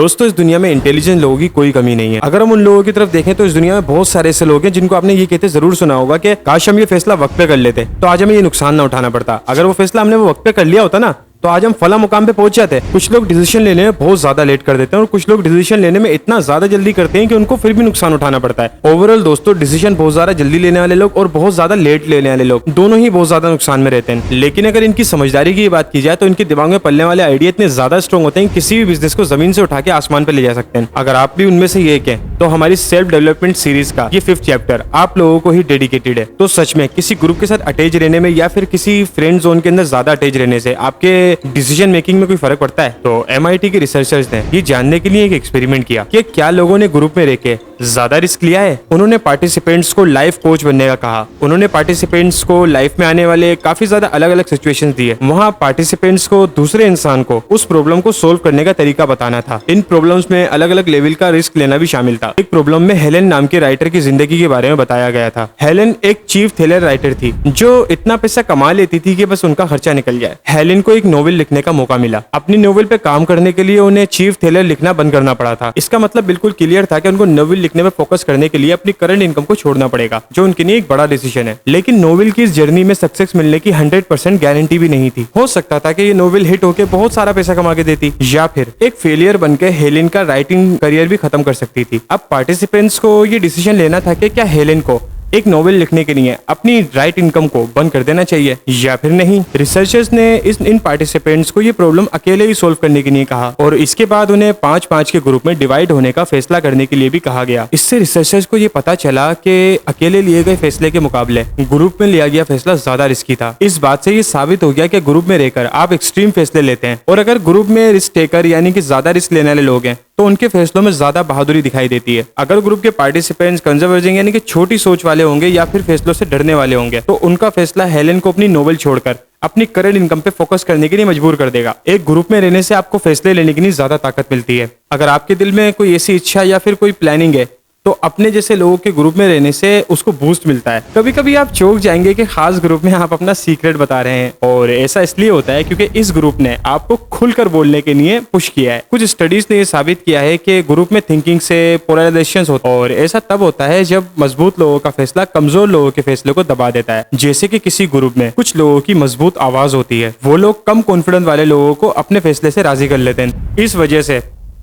दोस्तों इस दुनिया में इंटेलिजेंट लोगों की कोई कमी नहीं है। अगर हम उन लोगों की तरफ देखें तो इस दुनिया में बहुत सारे ऐसे लोग हैं जिनको आपने ये कहते जरूर सुना होगा कि काश हम ये फैसला वक्त पे कर लेते तो आज हमें ये नुकसान ना उठाना पड़ता। अगर वो फैसला हमने वो वक्त पे कर लिया होता ना तो आज हम फला मुकाम पे पहुंच जाते। कुछ लोग डिसीजन लेने में बहुत ज्यादा लेट कर देते हैं और कुछ लोग डिसीजन लेने में इतना ज्यादा जल्दी करते हैं कि उनको फिर भी नुकसान उठाना पड़ता है। ओवरऑल दोस्तों डिसीजन बहुत ज्यादा जल्दी लेने वाले लोग और बहुत ज्यादा लेट लेने वाले लोग दोनों ही बहुत ज्यादा नुकसान में रहते हैं। लेकिन अगर इनकी समझदारी की बात की जाए तो इनके दिमाग में पलने वाले आइडिया इतने ज्यादा स्ट्रॉन्ग होते हैं किसी भी बिजनेस को जमीन से उठा के आसमान पे ले जा सकते हैं। अगर आप भी उनमें से एक हैं तो हमारी सेल्फ डेवलपमेंट सीरीज का ये 5th चैप्टर आप लोगों को ही डेडिकेटेड है। तो सच में किसी ग्रुप के साथ अटैच रहने में या फिर किसी फ्रेंड जोन के अंदर ज्यादा अटैच रहने से आपके डिसीजन मेकिंग में कोई फर्क पड़ता है? तो MIT के रिसर्चर्स ने ये जानने के लिए एक एक्सपेरिमेंट किया कि क्या लोगों ने ग्रुप में रहकर ज्यादा रिस्क लिया है। उन्होंने पार्टिसिपेंट्स को लाइफ कोच बनने का कहा। उन्होंने पार्टिसिपेंट्स को लाइफ में आने वाले काफी ज्यादा अलग अलग सिचुएशंस दिए। वहाँ पार्टिसिपेंट्स को दूसरे इंसान को उस प्रॉब्लम को सोल्व करने का तरीका बताना था। इन प्रॉब्लम्स में अलग अलग लेवल का रिस्क लेना भी शामिल था। एक प्रॉब्लम में हेलेन नाम के राइटर की जिंदगी के बारे में बताया गया था। हेलेन एक चीफ थ्रिलर राइटर थी जो इतना पैसा कमा लेती थी कि बस उनका खर्चा निकल जाए। हेलेन को एक नोवेल लिखने का मौका मिला। अपनी नोवेल पे काम करने के लिए उन्हें चीफ थ्रिलर लिखना बंद करना पड़ा था। इसका मतलब बिल्कुल क्लियर था कि उनको नोवेल लिखने में फोकस करने के लिए अपनी करंट इनकम को छोड़ना पड़ेगा, जो उनके लिए एक बड़ा डिसीजन है। लेकिन नोवेल की इस जर्नी में सक्सेस मिलने की 100% गारंटी भी नहीं थी। हो सकता था कि ये नोवेल हिट होकर बहुत सारा पैसा कमा के देती या फिर एक फेलियर बनकर हेलेन का राइटिंग करियर भी खत्म कर सकती थी। अब पार्टिसिपेंट्स को ये डिसीजन लेना था कि क्या हेलेन को एक नोवेल लिखने के लिए अपनी राइट इनकम को बंद कर देना चाहिए या फिर नहीं। रिसर्चर्स ने इन पार्टिसिपेंट्स को ये प्रॉब्लम अकेले ही सोल्व करने के लिए कहा और इसके बाद उन्हें 5-5 के ग्रुप में डिवाइड होने का फैसला करने के लिए भी कहा गया। इससे रिसर्चर्स को ये पता चला कि अकेले लिए गए फैसले के मुकाबले ग्रुप में लिया गया फैसला ज्यादा रिस्की था। इस बात से ये साबित हो गया कि ग्रुप में रहकर आप एक्सट्रीम फैसले लेते हैं और अगर ग्रुप में रिस्क टेकर यानी कि ज्यादा रिस्क लेने वाले लोग हैं तो उनके फैसलों में ज्यादा बहादुरी दिखाई देती है। अगर ग्रुप के पार्टिसिपेंट्स कंजर्वेटिव यानी कि छोटी सोच वाले होंगे या फिर फैसलों से डरने वाले होंगे तो उनका फैसला हेलेन को अपनी नोवेल छोड़कर अपनी करंट इनकम पे फोकस करने के लिए मजबूर कर देगा। एक ग्रुप में रहने से आपको फैसले लेने की ज्यादा ताकत मिलती है। अगर आपके दिल में कोई ऐसी इच्छा या फिर कोई प्लानिंग है तो अपने जैसे लोगों के ग्रुप में रहने से उसको बूस्ट मिलता है। कभी कभी आप चौंक जाएंगे कि खास ग्रुप में आप अपना सीक्रेट बता रहे हैं और ऐसा इसलिए होता है क्योंकि इस ग्रुप ने आपको खुलकर बोलने के लिए पुश किया है। कुछ स्टडीज ने यह साबित किया है कि ग्रुप में थिंकिंग से पोलराइजेशन होता है और ऐसा तब होता है जब मजबूत लोगों का फैसला कमजोर लोगों के फैसले को दबा देता है। जैसे कि किसी ग्रुप में कुछ लोगों की मजबूत आवाज होती है, वो लोग कम कॉन्फिडेंट वाले लोगों को अपने फैसले से राजी कर लेते हैं। इस वजह से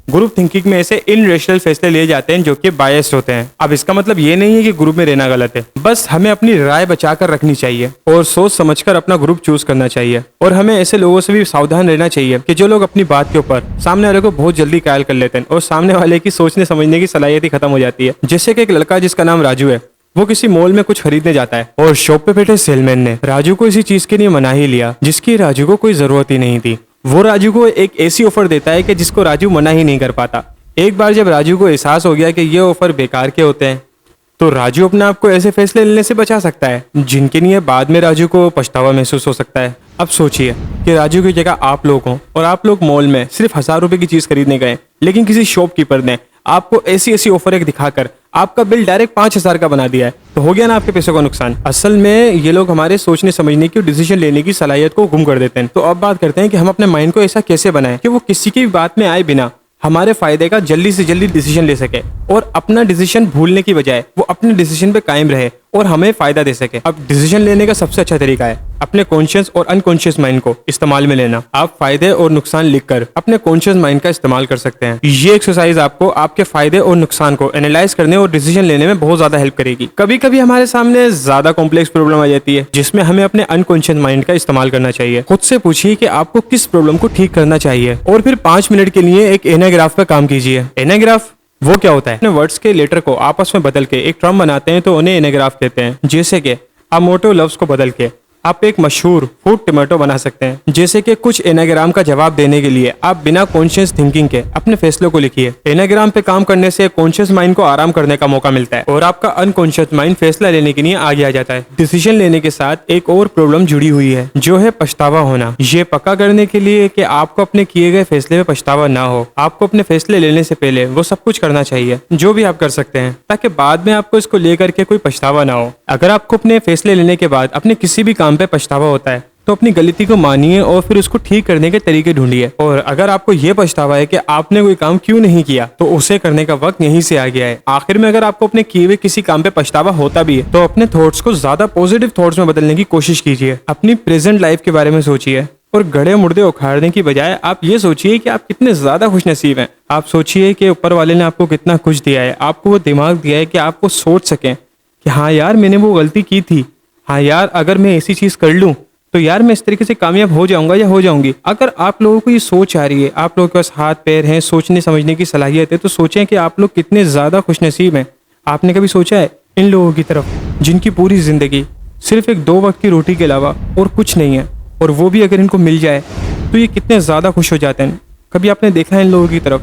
ग्रुप थिंकिंग में ऐसे इनरेशनल फैसले लिए जाते हैं जो कि बायस्ड होते हैं। अब इसका मतलब ये नहीं है कि ग्रुप में रहना गलत है, बस हमें अपनी राय बचाकर रखनी चाहिए और सोच समझकर अपना ग्रुप चूज करना चाहिए। और हमें ऐसे लोगों से भी सावधान रहना चाहिए कि जो लोग अपनी बात के ऊपर सामने वाले को बहुत जल्दी कायल कर लेते हैं और सामने वाले की सोचने समझने की सलाहियत ही खत्म हो जाती है। जैसे कि एक लड़का जिसका नाम राजू है, वो किसी मॉल में कुछ खरीदने जाता है और शॉप पे बैठे सेलमैन ने राजू को इसी चीज के लिए मना ही लिया जिसकी राजू को कोई जरूरत ही नहीं थी। वो राजू को एक ऐसी ऑफर देता है कि जिसको राजू मना ही नहीं कर पाता। एक बार जब राजू को एहसास हो गया कि ये ऑफर बेकार के होते हैं तो राजू अपने आप को ऐसे फैसले लेने से बचा सकता है जिनके लिए बाद में राजू को पछतावा महसूस हो सकता है। अब सोचिए कि राजू की जगह आप लोग हों और आप लोग मॉल में सिर्फ 1000 रुपए की चीज खरीदने गए, लेकिन किसी शॉपकीपर ने आपको ऐसी ऐसी ऑफर एक दिखाकर आपका बिल डायरेक्ट 5000 का बना दिया है, तो हो गया ना आपके पैसों का नुकसान। असल में ये लोग हमारे सोचने समझने की और डिसीजन लेने की सलाहियत को गुम कर देते हैं। तो अब बात करते हैं कि हम अपने माइंड को ऐसा कैसे बनाएं कि वो किसी की बात में आए बिना हमारे फायदे का जल्दी से जल्दी डिसीजन ले सके और अपना डिसीजन भूलने की बजाय वो अपने डिसीजन पे कायम रहे और हमें फायदा दे सके। अब डिसीजन लेने का सबसे अच्छा तरीका है अपने कॉन्शियस और अनकॉन्शियस माइंड को इस्तेमाल में लेना। आप फायदे और नुकसान लिखकर अपने कॉन्शियस माइंड का इस्तेमाल कर सकते हैं। ये एक्सरसाइज आपको आपके फायदे और नुकसान को एनालाइज करने और डिसीजन लेने में बहुत ज्यादा हेल्प करेगी। कभी कभी हमारे सामने ज्यादा कॉम्प्लेक्स प्रॉब्लम आ जाती है जिसमें हमें अपने अनकॉन्शियस माइंड का इस्तेमाल करना चाहिए। खुद से पूछिए कि आपको किस प्रॉब्लम को ठीक करना चाहिए और फिर 5 मिनट के लिए एक एनाग्राफ पे काम कीजिए। एनाग्राफ वो क्या होता है? अपने वर्ड्स के लेटर को आपस में बदल के एक टर्म बनाते हैं तो उन्हें एनाग्राफ कहते हैं। जैसे कि अमोटो लफ्ज को बदल के आप एक मशहूर फूड टोमेटो बना सकते हैं। जैसे कि कुछ एनाग्राम का जवाब देने के लिए आप बिना कॉन्शियस थिंकिंग के अपने फैसलों को लिखिए। एनाग्राम पे काम करने से कॉन्शियस माइंड को आराम करने का मौका मिलता है और आपका अनकॉन्शियस माइंड फैसला लेने के लिए आगे आ जाता है। डिसीजन लेने के साथ एक और प्रॉब्लम जुड़ी हुई है जो है पछतावा होना। ये पक्का करने के लिए कि आपको अपने किए गए फैसले में पछतावा ना हो, आपको अपने फैसले लेने से पहले वो सब कुछ करना चाहिए जो भी आप कर सकते हैं ताकि बाद में आपको इसको लेकर के कोई पछतावा ना हो। अगर आपको अपने फैसले लेने के बाद अपने किसी भी काम पे पछतावा होता है तो अपनी गलती को मानिए और फिर उसको ठीक करने के तरीके ढूंढिए। और अगर आपको ये पछतावा है कि आपने कोई काम क्यों नहीं किया, तो उसे करने का वक्त यहीं से आ गया है। आखिर में अगर आपको अपने किए हुए किसी काम पे पछतावा होता भी है, तो अपने थॉट्स को ज्यादा पॉजिटिव थॉट्स में बदलने की कोशिश कीजिए। अपनी प्रेजेंट लाइफ के बारे में सोचिए और गड़े मुर्दे उखाड़ने की बजाय आप ये सोचिए कि आप कितने ज्यादा खुशनसीब हैं। आप सोचिए कि ऊपर वाले ने आपको कितना कुछ दिया है, आपको वो दिमाग दिया है कि आप वो सोच सकें कि हाँ यार मैंने वो गलती की थी, हाँ यार अगर मैं ऐसी चीज कर लूं तो यार मैं इस तरीके से कामयाब हो जाऊंगा या हो जाऊंगी। अगर आप लोगों को ये सोच आ रही है, आप लोगों के पास हाथ पैर हैं, सोचने समझने की सलाहियत है, तो सोचें कि आप लोग कितने ज्यादा खुशनसीब हैं। आपने कभी सोचा है इन लोगों की तरफ जिनकी पूरी जिंदगी सिर्फ एक 2 वक्त की रोटी के अलावा और कुछ नहीं है, और वो भी अगर इनको मिल जाए तो ये कितने ज़्यादा खुश हो जाते हैं। कभी आपने देखा है इन लोगों की तरफ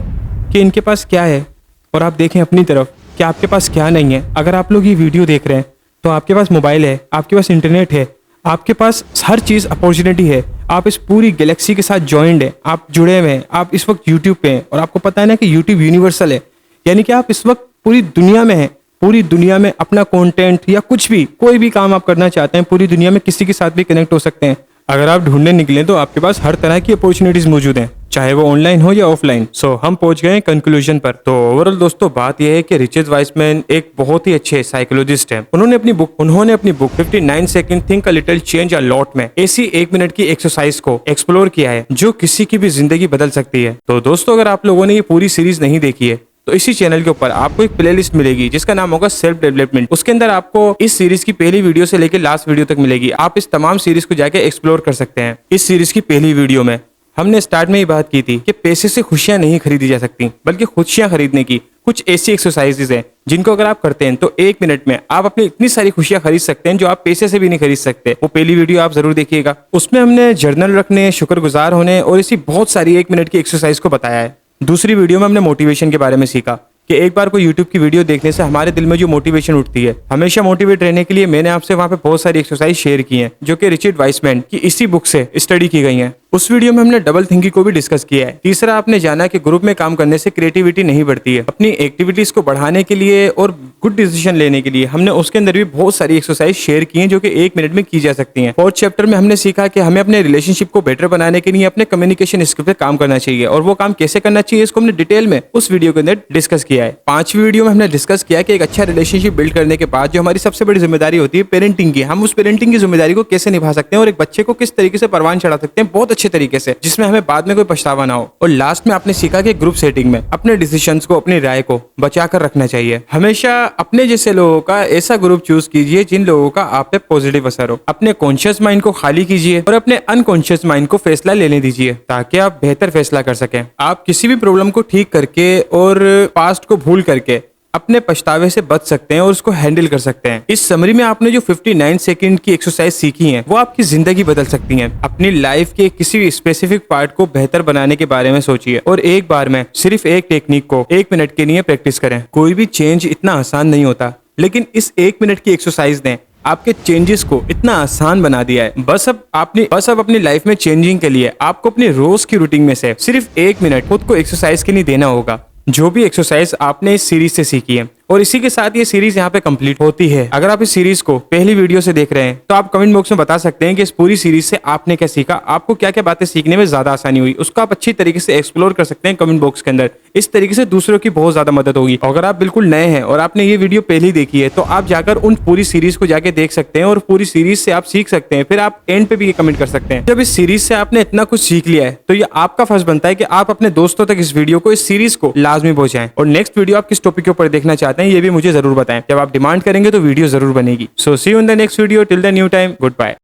कि इनके पास क्या है, और आप देखें अपनी तरफ कि आपके पास क्या नहीं है। अगर आप लोग ये वीडियो देख रहे हैं तो आपके पास मोबाइल है, आपके पास इंटरनेट है, आपके पास हर चीज़ अपॉर्चुनिटी है, आप इस पूरी गैलेक्सी के साथ ज्वाइंड है, आप जुड़े हुए हैं, आप इस वक्त यूट्यूब पे हैं, और आपको पता है ना कि यूट्यूब यूनिवर्सल है, यानी कि आप इस वक्त पूरी दुनिया में हैं। पूरी दुनिया में अपना कंटेंट या कुछ भी कोई भी काम आप करना चाहते हैं, पूरी दुनिया में किसी के साथ भी कनेक्ट हो सकते हैं। अगर आप ढूंढने निकले तो आपके पास हर तरह की अपॉर्चुनिटीज मौजूद हैं, चाहे वो ऑनलाइन हो या ऑफलाइन। सो हम पहुंच गए कंक्लूजन पर। तो ओवरऑल दोस्तों बात यह है कि रिचर्ड वाइसमैन एक बहुत ही अच्छे साइकोलॉजिस्ट हैं। उन्होंने अपनी book 59 second think a little change a lot में ऐसी 1 मिनट की एक्सरसाइज को एक्सप्लोर किया है जो किसी की भी जिंदगी बदल सकती है। तो दोस्तों अगर आप लोगों ने ये पूरी सीरीज नहीं देखी है तो इसी चैनल के ऊपर आपको एक प्लेलिस्ट मिलेगी जिसका नाम होगा सेल्फ डेवलपमेंट। उसके अंदर आपको इस सीरीज की पहली वीडियो से लेकर लास्ट वीडियो तक मिलेगी। आप इस तमाम सीरीज को जाके एक्सप्लोर कर सकते हैं। इस सीरीज की पहली वीडियो में हमने स्टार्ट में ही बात की थी कि पैसे से खुशियां नहीं खरीदी जा सकती, बल्कि खुशियां खरीदने की कुछ ऐसी एक्सरसाइजेज हैं जिनको अगर आप करते हैं तो 1 मिनट में आप अपनी इतनी सारी खुशियां खरीद सकते हैं जो आप पैसे से भी नहीं खरीद सकते। वो पहली वीडियो आप जरूर देखिएगा। उसमें हमने जर्नल रखने, शुक्रगुजार होने और इसी बहुत सारी 1 मिनट की एक्सरसाइज को बताया है। दूसरी वीडियो में हमने मोटिवेशन के बारे में सीखा कि एक बार कोई YouTube की वीडियो देखने से हमारे दिल में जो मोटिवेशन उठती है, हमेशा मोटिवेट रहने के लिए मैंने आपसे वहां पे बहुत सारी एक्सरसाइज शेयर की हैं जो कि रिचर्ड वाइसमैन की इसी बुक से स्टडी की गई हैं। उस वीडियो में हमने डबल थिंकिंग को भी डिस्कस किया है। तीसरा आपने जाना कि ग्रुप में काम करने से क्रिएटिविटी नहीं बढ़ती है। अपनी एक्टिविटीज को बढ़ाने के लिए और गुड डिसीजन लेने के लिए हमने उसके अंदर भी बहुत सारी एक्सरसाइज शेयर की हैं जो कि 1 मिनट में की जा सकती हैं। 4th चैप्टर में हमने सीखा कि हमें अपने रिलेशनशिप को बेटर बनाने के लिए अपने कम्युनिकेशन स्किल पे काम करना चाहिए, और वो काम कैसे करना चाहिए इसको हमने डिटेल में उस वीडियो के अंदर डिस्कस किया है। 5वीं वीडियो में हमने डिस्कस किया कि एक अच्छा रिलेशनशिप बिल्ड करने के बाद जो हमारी सबसे बड़ी जिम्मेदारी होती है पेरेंटिंग की, हम उस पेरेंटिंग की जिम्मेदारी को कैसे निभा सकते हैं और एक बच्चे को किस तरीके से परवान चढ़ा सकते हैं बहुत अच्छे तरीके से, जिसमें हमें बाद में कोई पछतावा ना हो। और लास्ट में आपने सीखा कि ग्रुप सेटिंग में अपने डिसीजंस को, अपनी राय को बचा कर रखना चाहिए। हमेशा अपने जैसे लोगों का ऐसा ग्रुप चूज कीजिए जिन लोगों का आप पे पॉजिटिव असर हो। अपने कॉन्शियस माइंड को खाली कीजिए और अपने अनकॉन्शियस माइंड को फैसला लेने दीजिए ताकि आप बेहतर फैसला कर सकें। आप किसी भी प्रॉब्लम को ठीक करके और पास्ट को भूल करके अपने पछतावे से बच सकते हैं और उसको हैंडल कर सकते हैं। इस समरी में आपने जो 59 सेकंड की एक्सरसाइज सीखी हैं वो आपकी जिंदगी बदल सकती हैं। अपनी लाइफ के किसी भी स्पेसिफिक पार्ट को बेहतर बनाने के बारे में सोचिए और एक बार में सिर्फ एक टेक्निक को 1 मिनट के लिए प्रैक्टिस करें। कोई भी चेंज इतना आसान नहीं होता, लेकिन इस 1 मिनट की एक्सरसाइज ने आपके चेंजेस को इतना आसान बना दिया है। बस अब अपनी लाइफ में चेंजिंग के लिए आपको अपनी रोज की रूटीन में से सिर्फ 1 मिनट खुद को एक्सरसाइज के लिए देना होगा, जो भी एक्सरसाइज आपने इस सीरीज से सीखी है। और इसी के साथ ये सीरीज यहाँ पे कंप्लीट होती है। अगर आप इस सीरीज को पहली वीडियो से देख रहे हैं तो आप कमेंट बॉक्स में बता सकते हैं कि इस पूरी सीरीज से आपने क्या सीखा, आपको क्या क्या बातें सीखने में ज्यादा आसानी हुई। उसको आप अच्छी तरीके से एक्सप्लोर कर सकते हैं कमेंट बॉक्स के अंदर। इस तरीके से दूसरों की बहुत ज्यादा मदद होगी। अगर आप बिल्कुल नए हैं और आपने ये वीडियो पहली देखी है तो आप जाकर उन पूरी सीरीज को जाके देख सकते हैं और पूरी सीरीज से आप सीख सकते हैं। फिर आप एंड पे भी ये कमेंट कर सकते हैं। जब इस सीरीज से आपने इतना कुछ सीख लिया है तो ये आपका फर्ज बनता है कि आप अपने दोस्तों तक इस वीडियो को, इस सीरीज को लाजमी पहुंचाएं। और नेक्स्ट वीडियो आप किस टॉपिक के ऊपर देखना चाहते हैं ये भी मुझे जरूर बताएं। जब आप डिमांड करेंगे तो वीडियो जरूर बनेगी। So see you in the next video. Till the new time, good bye.